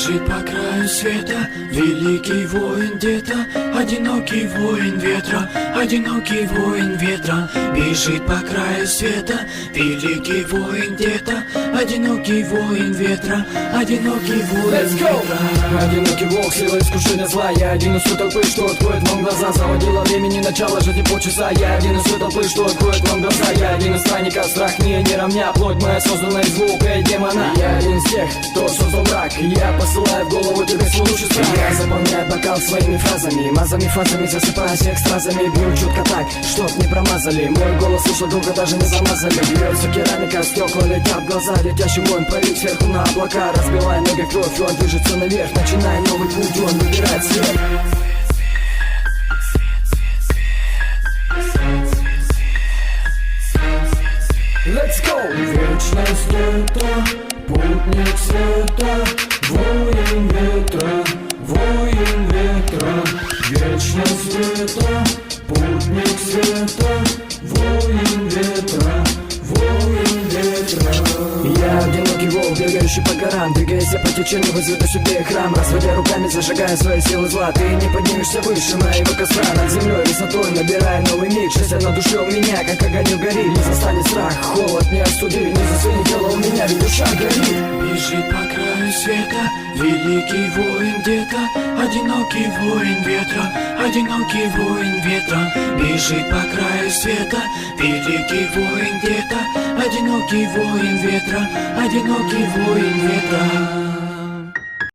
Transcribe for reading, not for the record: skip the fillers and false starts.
Бежит по краю света великий воин где-то, одинокий воин ветра, одинокий воин ветра. Бежит по краю света великий воин где-то, одинокий воин ветра, одинокий воин ветра. Одинокий волк, сила искушения зла. Я один из той толпы, что откроет вам глаза. Заводила времени, начало жизни полчаса. Я один из той толпы, что откроет вам глаза. Я один из странников, страх мне не равня. Плоть моя создана из звука и демона. Я один из тех, кто создал мрак. Я посылаю в голову тебе свой лучший страх. Я заполняю бокал своими фразами, мазами, фазами, засыпая всех стразами. Бью чутко так, чтоб не промазали. Мой голос слышал долго, даже не замазали. Бьется керамика, стекла летят в глаза. Летящий воин парит сверху на облака. Разбивая ноги в кровь, он движется наверх. Начиная новый путь, он выбирает свет. Let's go! Вечность это путник света, воин ветра, воин ветра. Вечность это путник света, воин ветра, воин ветра. Я одинокий волк, бегающий по горам. Двигаясь по течению, возведу себе храм. Разводя руками, зажигая свои силы зла. Ты не поднимешься выше моего костра. Над землей высотой набирая новый миг. Шестя на душе у меня, как огонь горит. Не застанет страх, холод не остудит. Не засунет тело у меня, ведь душа горит. Бежит по краю света великий воин где-то, одинокий воин ветра, одинокий воин ветра. Бежит по краю света великий воин где-то, одинокий воин ветра, одинокий воин ветра.